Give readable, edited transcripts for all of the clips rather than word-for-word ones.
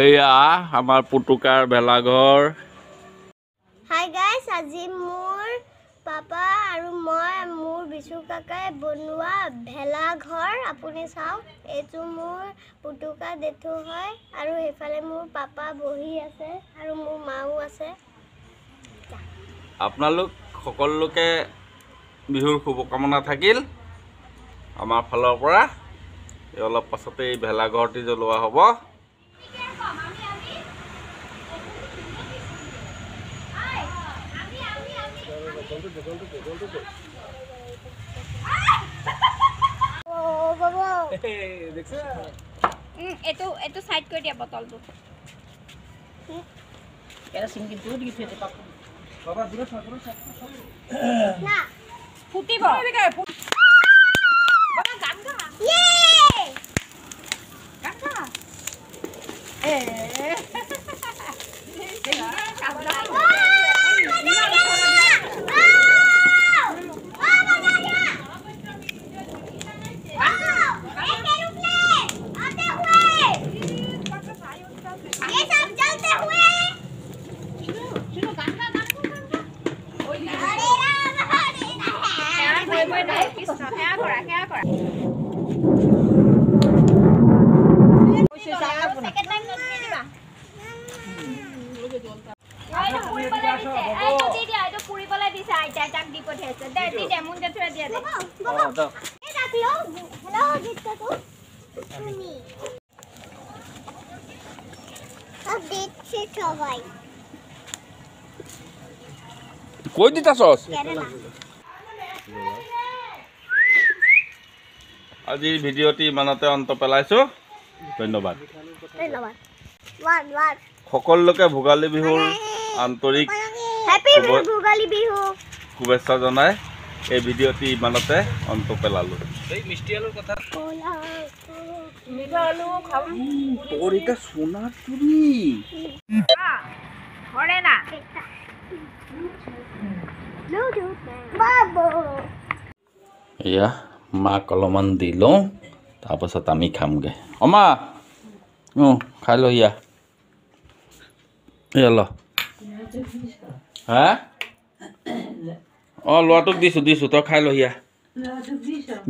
এয়া আমাৰ পুতুকাৰ ভেলাঘৰ। হাই গাইস, আজি মোৰ পাপা আৰু মই মোৰ বিশু কাকাই বনোৱা ভেলাঘৰ আপুনি চাওক। এইটো মোৰ পুতুকা দেথু হয় আৰু এফালে মোৰ পাপা বহি আছে আৰু মোৰ মাও আছে। আপোনালোক সকলোকে বিহুৰ শুভকামনা থাকিল আমাৰ ফালৰ পৰা। অলপ পাছতে এই ভেলাঘৰটি জ্বলোৱা হ'ব। এটো সাইড কৰি দিয়া বটলটো। এরা সিঙ্গি দুধ গিয়ে খেতে পাবো বাবা দূরে থাকো না ফুটিব বাবা গান গা ইয়ে গান গা কই দিতা সস আজিৰ ভিডিঅ'টি ইমানতে অন্ত পেলাইছো। ধন্যবাদ। সকলোকে ভোগালী বিহুৰ আন্তৰিক শুভেচ্ছা জনাই এই ভিডিঅ'টি ইমানতে অন্ত পেলালো। এই মিষ্টি আলুৰ কথা মিঠা আলু খাম তোৰ এটা সোণাৰ চুৰি ধৰে না এয়া মাক অলপমান দি লওঁ, তাৰপাছত আমি খামগৈ। অমা খাই ল ইয়া এয়া ল। হা ল'ৰাটোক দিছোঁ তই খাই ল ইয়া।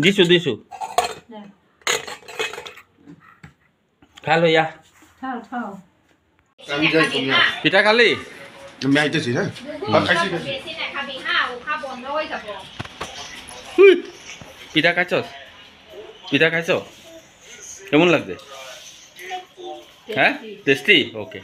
দিছোঁ খাই ল ইয়া। পিঠা খালি? আমি আইতেছি হ্যাঁ খাইছি পিঠা খাইছ? কেমন লাগছে? হ্যাঁ টেস্টি? ওকে।